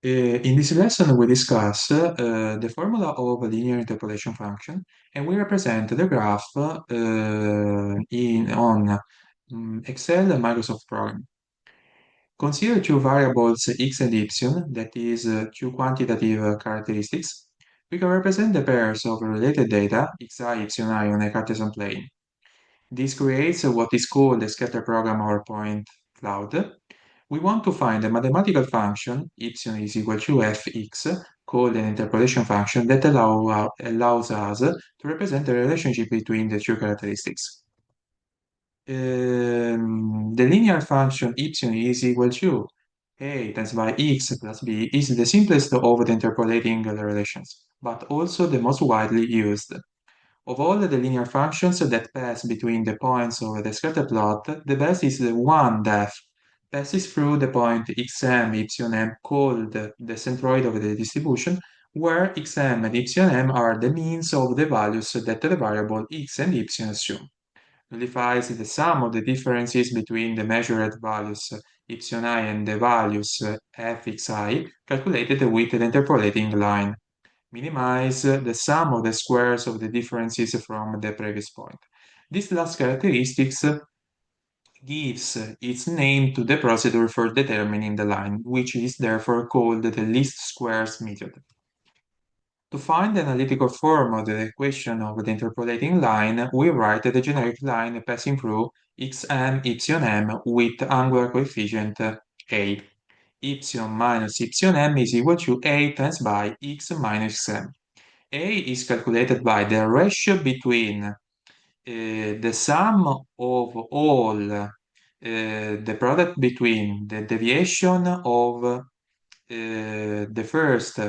In this lesson, we discuss the formula of a linear interpolation function, and we represent the graph on Excel and Microsoft Program. Consider two variables x and y, that is, two quantitative characteristics. We can represent the pairs of related data, xi, yi, on a Cartesian plane. This creates what is called a scatter program or point cloud. We want to find a mathematical function, y is equal to fx, called an interpolation function that allows us to represent the relationship between the two characteristics. The linear function y is equal to a times by x plus b is the simplest of the interpolating relations, but also the most widely used. Of all the linear functions that pass between the points of the scatter plot, the best is the one that passes through the point xm, ym, called the centroid of the distribution, where xm and ym are the means of the values that the variable x and y assume. Nullifies the sum of the differences between the measured values yi and the values fxi calculated with the interpolating line. Minimize the sum of the squares of the differences from the previous point. This last characteristics gives its name to the procedure for determining the line, which is therefore called the least squares method. To find the analytical form of the equation of the interpolating line, we write the generic line passing through xm, ym with angular coefficient a. Y minus ym is equal to a times by x minus xm. A is calculated by the ratio between the sum of all the product between the deviation of the first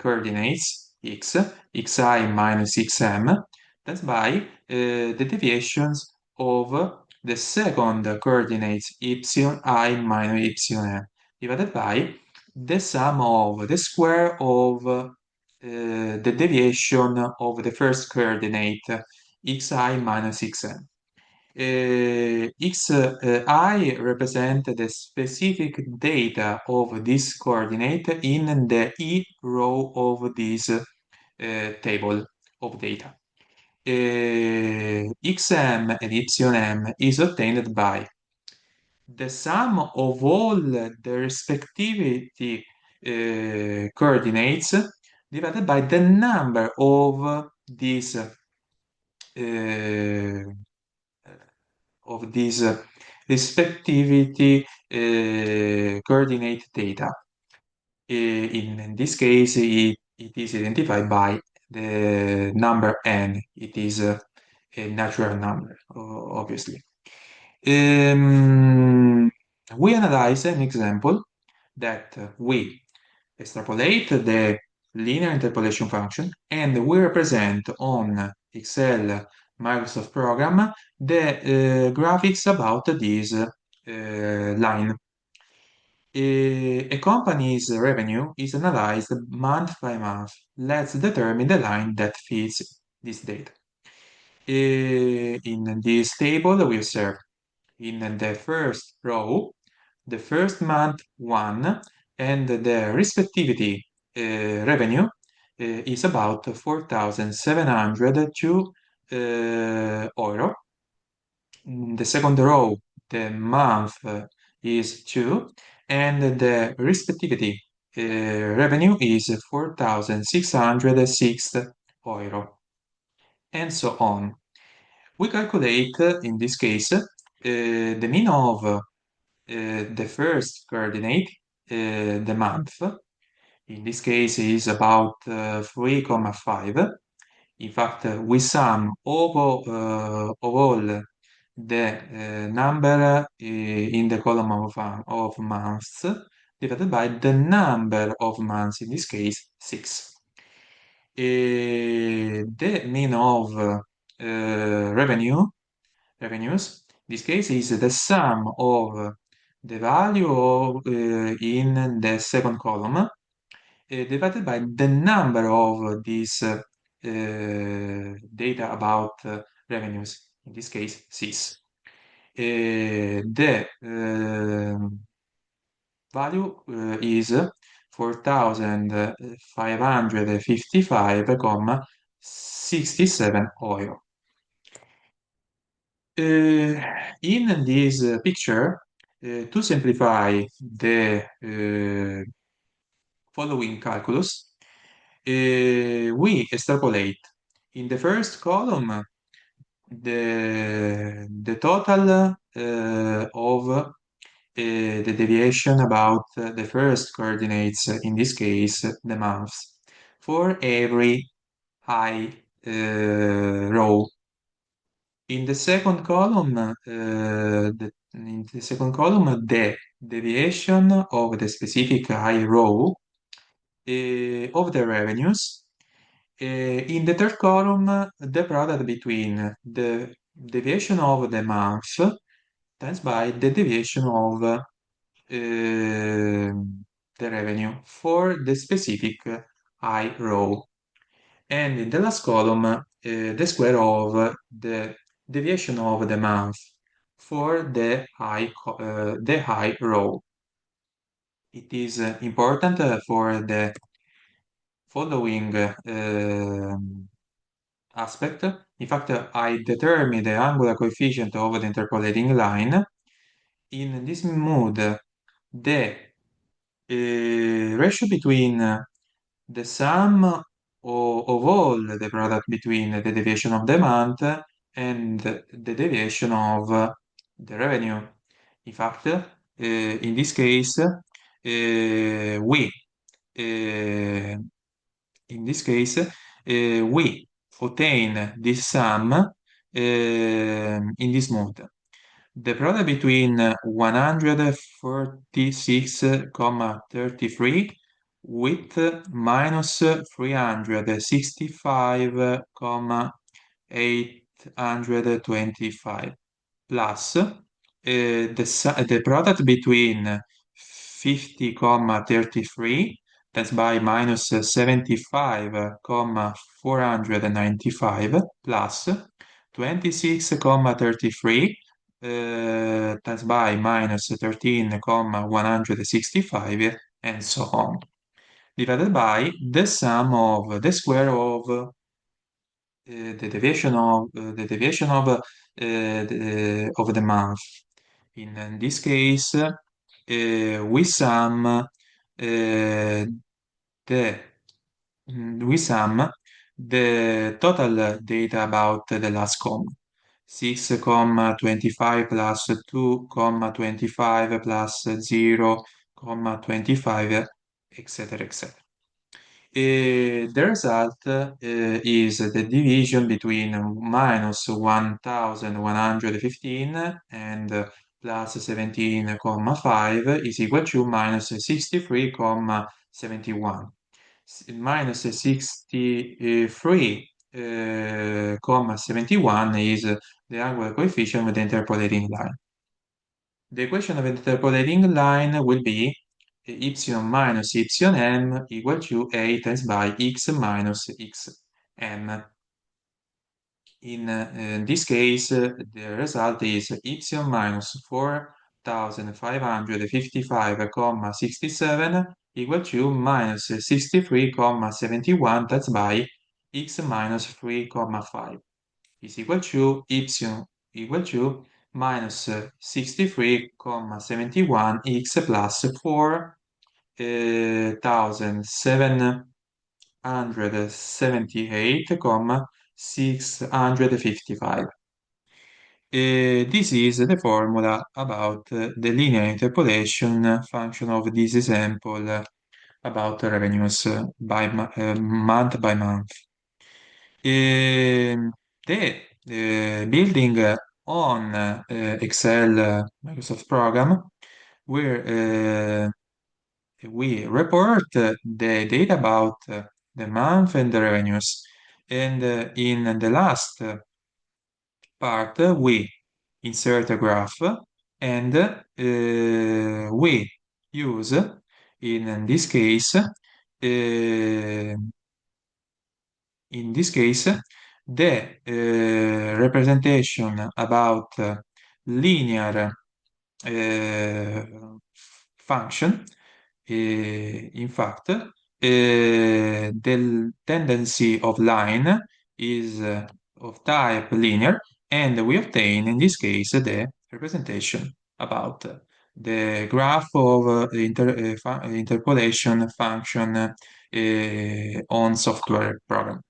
coordinates xi minus xm, that's by the deviations of the second coordinates yi minus ym, divided by the sum of the square of the deviation of the first coordinate xi minus xm. Xi represent the specific data of this coordinate in the E row of this table of data. Xm and ym is obtained by the sum of all the respectivity coordinates divided by the number of these respectivity coordinate data. In this case, it is identified by the number n. It is a natural number, obviously. We analyze an example that we extrapolate the linear interpolation function and we represent on Excel Microsoft program the graphics about this line. A company's revenue is analyzed month by month. Let's determine the line that fits this data. In this table, we observe in the first row the first month 1 and the respectivity revenue is about 4,702 euro. In the second row, the month is 2 and the respectivity revenue is 4,606 euro, and so on. We calculate, in this case, the mean of the first coordinate, the month, in this case is about 3,5. In fact, we sum of all the number in the column of months divided by the number of months, in this case 6. The mean of revenues, in this case, is the sum of the value of in the second column divided by the number of these data about revenues, in this case 6. The value is Uh, in this picture, to simplify the following calculus, we extrapolate in the first column the total of the deviation about the first coordinates, in this case, the months, for every I row. In the second column, the deviation of the specific I row of the revenues. In the third column, the product between the deviation of the month times by the deviation of the revenue for the specific I row. And in the last column, the square of the deviation of the month for the high row. It is important for the following aspect. In fact, I determine the angular coefficient of the interpolating line. In this mode, the ratio between the sum of all the product between the deviation of the month and the deviation of the revenue. In fact, in this case, we in this case, we obtain this sum in this mode. The product between 146,33 with minus 365,825 plus the product between 50,33, that's by minus 75,495 plus 26,33, that's by minus 13,165 and so on, divided by the sum of the square of the month. In this case, we sum the total data about the last comma. 6,25 plus 2,25 plus 0,25, etc., etc. The result is the division between minus 1,115 and plus 17,5 is equal to minus 63,71. Minus 63,71 is the angular coefficient of the interpolating line. The equation of the interpolating line will be y minus ym equal to a times by x minus xm. In this case, the result is y minus 4,555,67 equal to minus 63,71 times by x minus 3,5 is equal to y equal to minus 63,71 x plus 4,778,655. This is the formula about the linear interpolation function of this example about revenues by month by month. The building on Excel Microsoft program where we report the data about the month and the revenues. And in the last part, we insert a graph and we use, in this case, the representation about linear function In fact, the tendency of line is of type linear, and we obtain, in this case, the representation about the graph of interpolation function on software program.